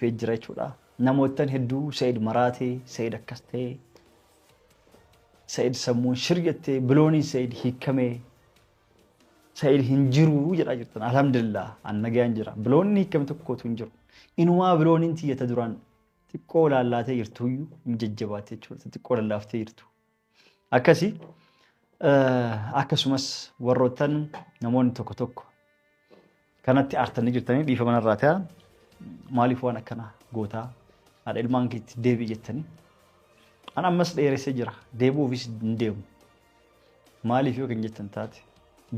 dhufee jira jechuudha. Namoottan hedduu Sa'iid maraatee, Sa'iid akkas ta'ee, Sa'iid sammuun shiryattee, bilooniin Sa'iid hiikamee, Sa'iid hin jiru jedhaa jirtan. Alhamdulillah an nagayaan jira. Biloonni hiikame tokkotu hin jiru. Inumaa bilooniin tiyyata duraan xiqqoo laallaatee jirtuyyuu hin jajjabaatee jechuudha. Xiqqoo lallaaftee jirtu. Akkasii akkasumas warroottan namoonni tokko tokko kanatti aartanii jirtanii dhiifama narraa ta'aa maaliif waan akkana gootaa haadha ilmaan keetti deebii jettanii an ammas dheeressee jira deebuufis hin deemu maaliif yoo kan jettan taate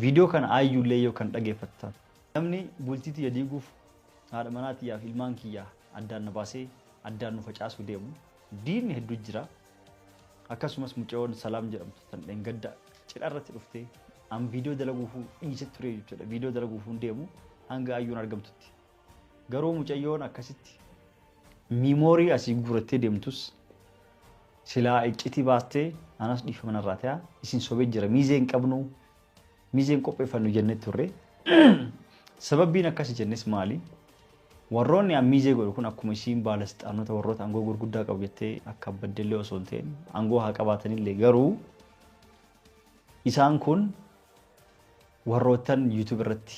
viidiyoo kana aayyuullee yoo kan dhageeffattan namni bultii tiyya diiguuf haadha manaa tiyyaa fi ilmaan kiyyaa addaan na baasee addaan nu facaasuu deemu diinni hedduu jira akkasumas mucaawoon salaam jedhamtu tan dhengadda cidha irratti dhuftee an viidiyoo dalaguufuu dhiise ture jechuudha viidiyoo dalaguufuu deemu hanga ayyuun argamtutti garuu mucayyoon akkasitti miimoorii asii guurattee deemtus silaa iccitii baastee anas dhiifama narraa ta'aa isin sobee jira miizeen qabnu miizeen qopheeffannu jennee turre sababbiin akkasi jennes maali warroonni an miizee godhu kun akkuma isiin baalastixaanota warroota aangoo gurguddaa qabu jettee akka baddellee osoo hin ta'in aangoo haa qabaatanillee garuu isaan kun warroottan YouTube irratti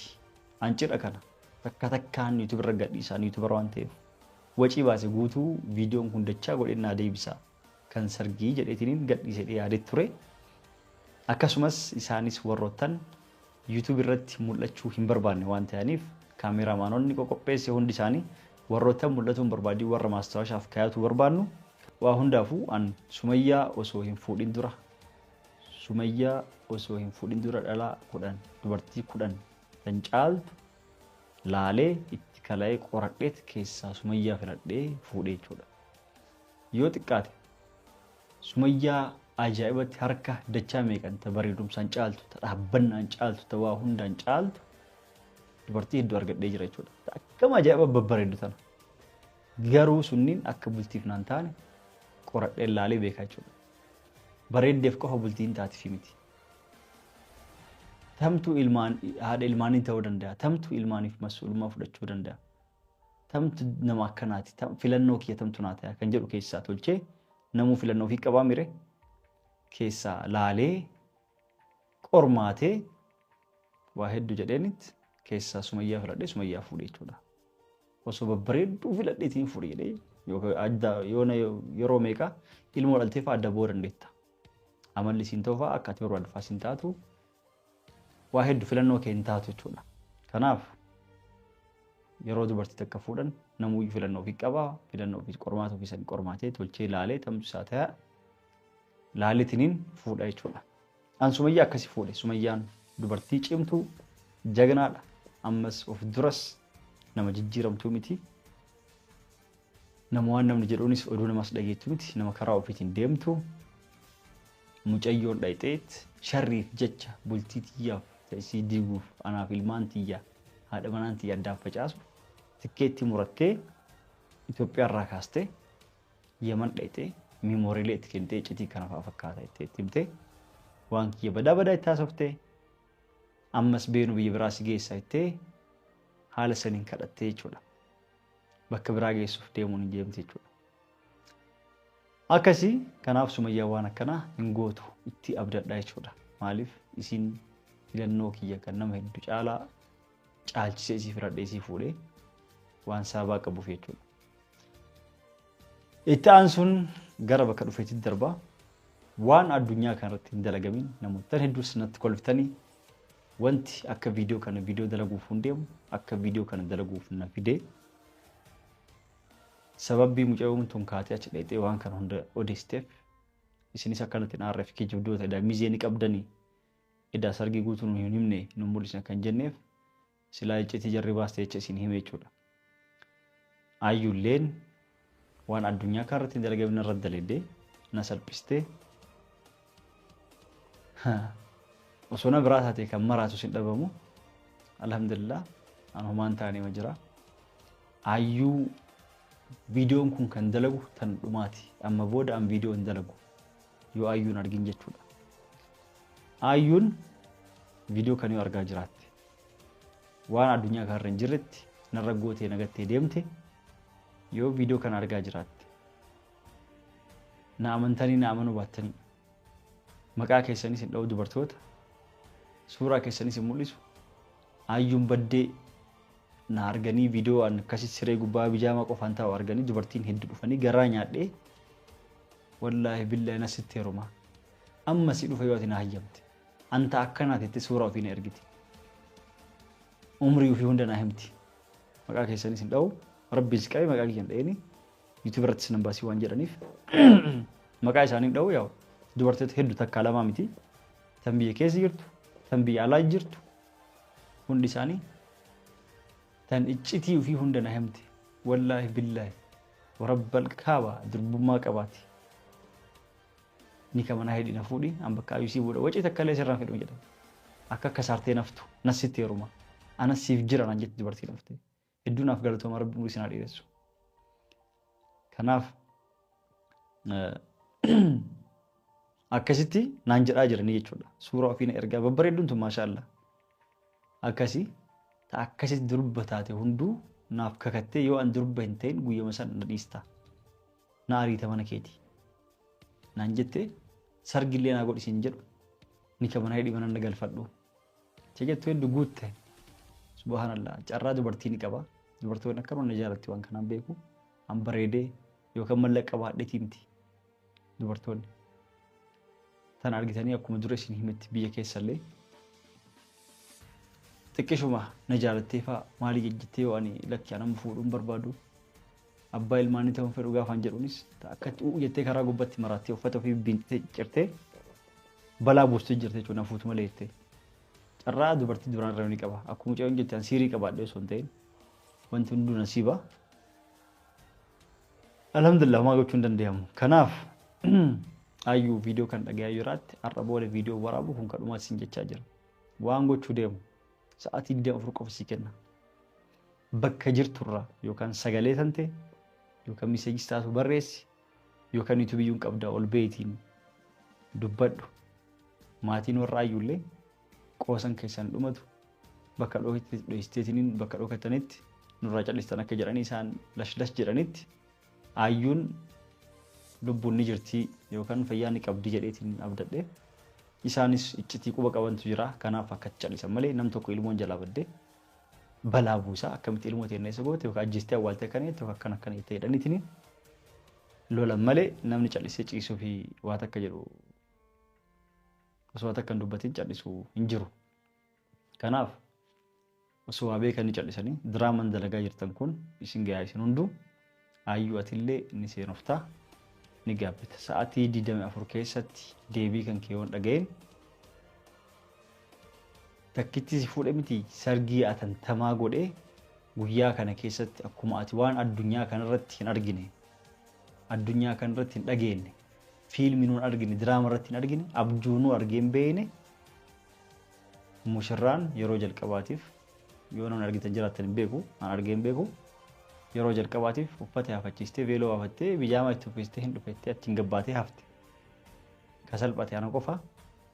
ancidha kana takka takkaan YouTube irra gadhiisan YouTube irra waan ta'eef wacii baase guutuu viidiyoon kun dachaa godhennaa deebisaa kan sargii jedheetiniin gadhiisee yaadee ture akkasumas isaanis warroottan YouTube irratti mul'achuu hin barbaanne waan ta'aniif kaameraamaanonni qopheesse hundi isaanii warroottan mul'atuun barbaadii warra maastawaashaaf kaayatu barbaannu waa hundaafuu an Sumayyaa osoo hin fuudhin dura Sumayyaa osoo hin fuudhin dura dhalaa 10 dubartii 10 kan caaltu laalee itti kala'ee qoradheet keessaa Sumayyaa filadhee fuudhee jechuudha. Yoo xiqqaate Sumayyaa ajaa'ibatti harka dachaa meeqan ta bareedumsaan caaltu ta dhaabbannaan caaltu ta waa hundaan caaltu dubartii hedduu argadhee jira jechuudha. Akkama ajaa'iba babbareedu tana. Garuu sunniin akka bultiif naan taane qoradhee laalee beekaa jechuudha. Bareeddeef qofa bultiin taatifi miti. Tamtu ilmaan haadha ilmaanii ta'uu danda'a. Tamtu ilmaaniif mas'uulummaa fudhachuu danda'a. Tamtu nama akkanaati. Filannoo kiyya tamtu naa ta'a kan jedhu keessaa tolchee namuu filannoo fi qabaa mire keessaa laalee qormaatee waa hedduu jedheenitti keessaa Sumayyaa filadhee Sumayyaa fuudhee jechuudha. Osoo babbareedduu filadheetiin fuudhee jedhee yeroo meeqa ilmoo dhalteef adda boo dandeetta. Amalli siin ta'uu fa'aa akka ati barbaaddu fa'aa siin taatu waa hedduu filannoo kee hin taatu jechuudha. Kanaaf yeroo dubartii takka fuudhan namuu filannoo fi qabaa filannoo fi qormaata ofii sanii qormaatee tolchee laalee tamtu isaa ta'a laaleetiniin fuudha jechuudha. An Sumayyaa akkasii fuudhe Sumayyaan dubartii cimtuu jagnaadha. Ammas of duras nama jijjiiramtuu miti. Nama waan namni jedhuunis oduu namas dhageettu miti nama karaa ofiitiin deemtu. Mucayyoon dhayxeet sharriif jecha bultii tiyyaaf ta'isii diiguuf anaaf ilmaan tiyyaa haadha manaan tiyyaa addaan facaasu tikkeetti murattee Itoophiyaa irraa kaastee Yemen dhayxee miimooriilee itti kennitee iccitii kana fa'aa fakkaata itti himtee waan kiyya badaa itti haasoftee ammas beenu biyya biraa si geessaa ittee haala saniin kadhattee jechuudha. Bakka biraa geessuuf deemuun hin deemte jechuudha. Akkasii kanaaf Sumayyaa waan akkanaa hin gootu itti abdadhaa jechuudha. Maaliif isiin filannoo kiyya kan nama hedduu caalaa caalchisee isii filadhee isii fuudhee waan sababaa qabuuf jechuudha. Itti aansuun gara bakka dhufeetti darbaa waan addunyaa kanarratti hin dalagamin namoota hedduus natti kolftanii wanti akka viidiyoo kana viidiyoo dalaguuf hundeemu akka viidiyoo kana dalaguuf na fidee sababbii mucayyoon tun kaatee achi dhayxee waan kana hunda odeessiteef isinis akkanatti naarreef kijibdoota edaa miizeenii qabdanii edaa sargii guutuu nu hin himne nu mul'isan kan jenneef silaa iccitii jarri baastee jecha isin hime jechuudha. Ayyuulleen waan addunyaa kanarratti dalagamina irra daleedee na salphistee osoo na biraa taatee kan maraatu sin dhabamu alhamdulillah an homaan taanee ma jira. Ayyuu viidiyoon kun kan dalagu tan dhumaati amma booda an viidiyoo hin dalagu yoo ayyuun argin jechuudha. Ayyuun viidiyoo kan yoo argaa jiraatte waan addunyaa kanarra hin jirretti narra gootee nagattee deemte yoo viidiyoo kana argaa jiraatte na amantanii na amanuu baattanii maqaa keessanis hin dha'u dubartoota suuraa keessanis hin mul'isu ayyuun baddee na arganii viidiyoo an akkasii siree gubbaa bijaamaa qofaan taa'u arganii dubartiin hedduu dhufanii garaa nyaadhee wallaahi billaahi nasitti heerumaa amma si dhufe yoo ati na hayyamte anta akkanaatitti suuraa ofii na ergiti umrii ofii hunda na himti maqaa keessanis hin dha'u rabbiis qabee maqaa kiyyan dha'eeni YouTube irrattis nan baasii waan jedhaniif maqaa isaanii dha'u yaa dubartoota hedduu takkaa lamaa miti tan biyya keessa jirtu tan biyya alaa jirtu hundi isaanii tan iccitii ofii hunda na himti wallaahi billaahi warabbal kaaba durbummaa qabaati ni kama na hedhi na fuudhi an bakka ayusii buudha wacii takkalee sirraan fedhu jedhama akka kasaartee naftu nasitti heeruma anas siif jira naan jetti dubartii naftee hedduu naaf galatooma rabbi murii sinaa dhiiressu kanaaf akkasitti naan jedhaa jiranii jechuudha suuraa ofii na ergaa babbareedduun tun maashaallah akkasii ta akkasitti durba taate hunduu naaf kakattee yoo an durba hin ta'in guyyama san na dhiista na ariita mana keeti naan jettee sargillee naa godhisiin jedhu ni kamana hedhi mana na galfadhu jettu hedduu guutte subhanallah carraa dubartii ni qaba dubartoonni akkanuma na jaalatti waan kanaan beeku an bareedee yookaan mallaqa baadhee tiimti dubartoonni tan argitanii akkuma dura isin himetti biyya keessallee xiqqishuma na jaalattee faa maalii jejjettee yoo ani lakki anam fuudhuun barbaadu abbaa ilmaanii ta'uun fedhu gaafaan jedhunis akka uu jettee karaa gubbatti maraattee uffata ofii bintee cirtee balaa buustee jirte jechuudha fuutu malee jettee carraa dubartii duraan irraa ni qaba akkuma ce'uun jettee siirii qabaadhee osoo hin ta'in wanti hunduu nasiiba alhamdulillah maa gochuun danda'amu kanaaf ayyuu viidiyoo kan dhagayaa jiraatti har'a booda viidiyoo waraabu kun kadhumaa isin jechaa jira waan gochuu deemu sa'aatii 24 qofa si kenna bakka jirturraa yookaan sagalee tante yookaan miseejis taatu barreessi yookaan yuutuubiyyuun qabdaa ol beetiin dubbadhu maatiin warra ayyuullee qoosan keessan dhumatu bakka dho'isteetiniin bakka dhokatanitti nurraa callistan akka jedhanii isaan lash jedhanitti ayyuun lubbuun ni jirti yookaan fayyaa ni qabdi jedheetiin abdadhe isaanis iccitii quba qabantu jira kanaaf akka callisan malee nam tokko ilmoon jalaa baddee balaa buusaa akkamitti ilmoo teennee isa goote yookaan ajjeestee awwaaltee kaneetti yookaan akkana itti jedhaniitiin lolan malee namni callisee ciisuu fi waan akka jedhu osoo akka hin dubbatiin callisuu hin jiru kanaaf osoo waa beekanii callisanii diraamaan dalagaa jirtan kun isin gahaa isin hunduu ayyuu atillee ni seenoftaa ni gaabbita sa'aatii 24 keessatti deebii kan keewwan dhaga'een takkitti si fuudhe miti sargii atantamaa godhee guyyaa kana keessatti akkuma ati waan addunyaa kanarratti hin argine addunyaa kanarratti hin dhageenye fiilmii nuun argine diraama irratti hin argine abjuu nu argeen beeyne mushirraan yeroo jalqabaatiif yoo namni argitan jiraattan hin beeku an argeen beeku yeroo jalqabaatiif uffata haafachiistee veeloo haafattee bijaamaa itti uffistee hin dhufettee achiin gabbaatee hafte ka salphate ana qofa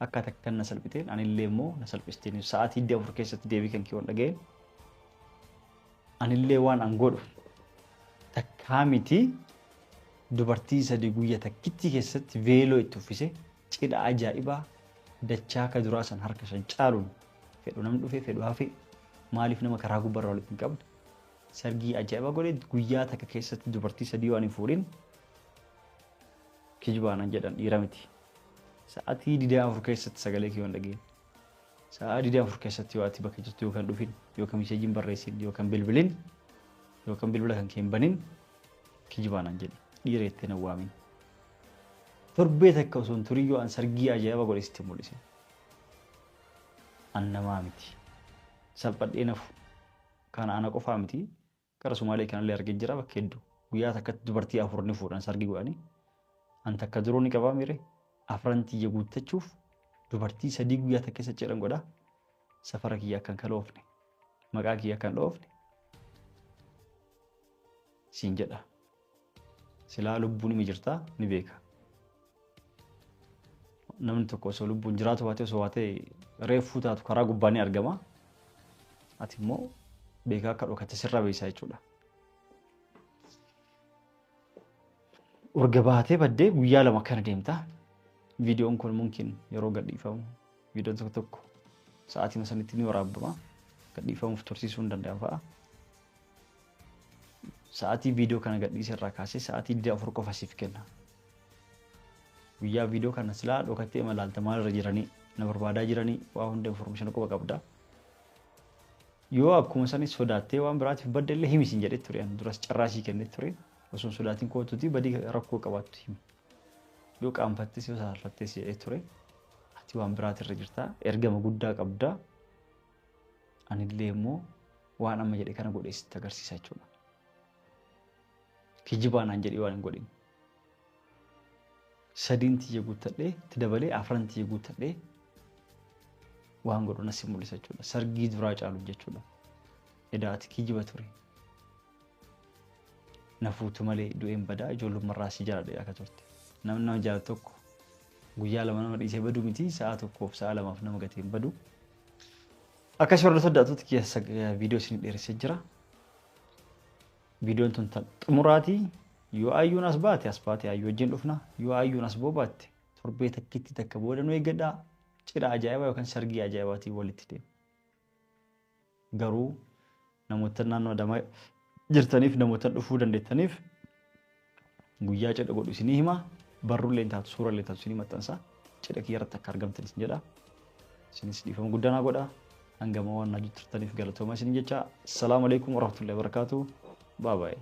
akka takkan na salphiteen anillee immoo na salphisteen sa'aatii 24 keessatti deebii kan keewwan dhaga'een anillee waan an godhu takkaa miti dubartii sadii guyyaa takkitti keessatti veeloo itti uffise cidha ajaa'ibaa dachaa ka duraa san harka shan caaluun fedhu namni dhufee fedhu hafe maaliif nama karaa gubbarraa walitti hin qabne sargii ajaa'ibaa godhee guyyaa takka keessatti dubartii sadii waan hin fuudhin kijibaanan jedhan dhiira miti sa'aatii 24 keessatti sagalee keewwan dhageen sa'aatii 24 keessatti yoo ati bakka jirtu yookaan dhufin yookaan miseejiin barreessin yookaan bilbilin yookaan bilbila kan keen banin kijibaanan jedhe dhiira jettee na waamin torbee takka osoo hin turin yoo an sargii ajaa'ibaa godhee sitti mul'ise an namaa miti salphadhee nafu kana ana qofaa miti gara Somaalee kanallee argee jira bakka hedduu guyyaa takkatti dubartii afur ni fuudhan sargii godhanii an takka duroo ni qabaa mire afrantii guuttachuuf dubartii sadii guyyaa takka keessa jedhan godha safara kiyya akkan kaloofne maqaa kiyya akkan dhoofne siin jedha silaa lubbuun mi jirta ni beeka namni tokko osoo lubbuun jiraatu baatee osoo waatee reeffuu taatu karaa gubbaa ni argama ati immoo beekaa akka dhokate sirra beeysaa jechuudha urga baatee baddee guyyaa lama akkana deemta. Viidiyoon kun mumkin yeroo gadhiifamu viidiyoon tokko tokko sa'aatii sanitti ni waraabama. Gadhiifamuuf tursiisuu hin danda'an fa'a. Sa'aatii viidiyoo kana gadhiise irraa kaasee sa'aatii 24 qofa siif kenna. Guyyaa viidiyoo kana silaa dhokattee malaalta maalirra jiranii na barbaadaa jiranii waa hunda information qofa qabda. Yoo akkuma sanis sodaattee waan biraatiif baddellee himi sin jedhee ture duras carraasii kennee ture. Osoo sodaatiin kootuuti badii rakkoo qabaattu himi. Yoo qaanfattis yoo saarrattis jedhee ture. Ati waan biraatirra jirta ergama guddaa qabda. Anillee immoo waan amma jedhe kana godhee sitti agarsiisa jechuudha. Kijibaan an jedhee waan hin godhin. Sadiin tiyya guuttadhee itti dabalee afran tiyya guuttadhee waan godhu nasi mul'isa jechuudha. Sargii duraa caalu jechuudha. Edaati kijiba ture. Nafuutu malee du'een badaa ijoollummarraa si jaaladhe akka turte. Namni nama jaalatu tokko guyyaa lama nama dhiisee baduu miti sa'a tokkoof sa'a lamaaf nama gatee hin badu. Akkas warra soddaatutti keessa viidiyoo isin dheeressee jira. Viidiyoon tun xumuraatii yoo ayyuun as baate ayyuu wajjin dhufna. Yoo ayyuun as boobatte torbee takkitti takka booda nu eeggadhaa. Cidha ajaa'ibaa yookaan sargii ajaa'ibaatiin walitti deema. Garuu namoota naannoo Adamaa jirtaniif namoota dhufuu dandeettaniif guyyaa cidha godhu isinii hima. Barruuleen taatu suuraaleen taatu isinii maxxansa. Cidha kiyyarratti akka argamtan isin jedha. Isinis dhiifama guddaa naa godhaa. Hangama waan naa turtaniif galatooma isin jecha. Assalaamu alaikum warahmatullahi wabarakatuh. Bye bye.